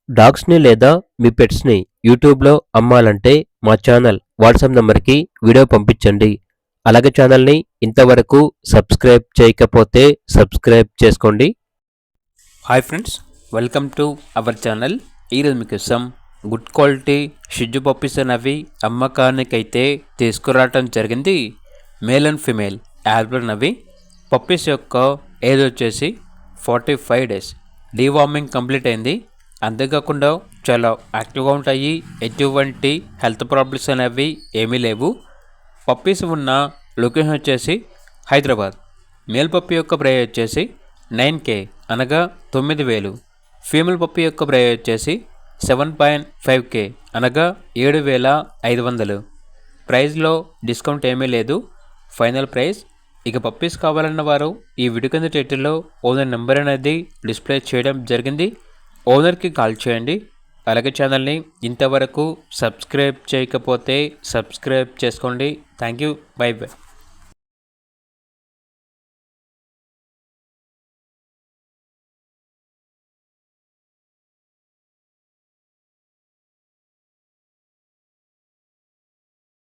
డాగ్స్‌ని లేదా మీ పెట్స్‌ని యూట్యూబ్‌లో అమ్మాలంటే మా ఛానల్ వాట్సాప్ నంబర్‌కి వీడియో పంపించండి. అలాగే ఛానల్‌ని ఇంతవరకు సబ్స్క్రైబ్ చేయకపోతే సబ్స్క్రైబ్ చేసుకోండి. Hi friends, welcome to our channel. ఈరోజు మీకోసం గుడ్ క్వాలిటీ షిజ్జు పప్పీస్ అనేవి అమ్మకానికైతే తీసుకురావటం జరిగింది. మేల్ అండ్ ఫిమేల్ యాల్బర్ అవి. పప్పీస్ యొక్క ఏజ్ వచ్చేసి 45 డేస్. డీవార్మింగ్ కంప్లీట్ అయింది. అంతేకాకుండా చాలా యాక్టివ్గా ఉంటాయి. ఎటువంటి హెల్త్ ప్రాబ్లమ్స్ అనేవి ఏమీ లేవు. పప్పీస్ ఉన్న లొకేషన్ వచ్చేసి హైదరాబాద్. మేల్ పప్పీ యొక్క ప్రైస్ వచ్చేసి 9K అనగా 9,000. ఫీమేల్ పప్పీ యొక్క ప్రైస్ వచ్చేసి 7.5K అనగా 7,500. ప్రైస్లో డిస్కౌంట్ ఏమీ లేదు, ఫైనల్ ప్రైస్. ఇక పప్పీస్ కావాలన్న వారు ఈ వీడియో కింద టైటిల్లో ఓనర్ నెంబర్ అనేది డిస్ప్లే చేయడం జరిగింది. ఓనర్కి కాల్ చేయండి. అలాగే ఛానల్ని ఇంతవరకు సబ్స్క్రైబ్ చేయకపోతే సబ్స్క్రైబ్ చేసుకోండి. Thank you. By by.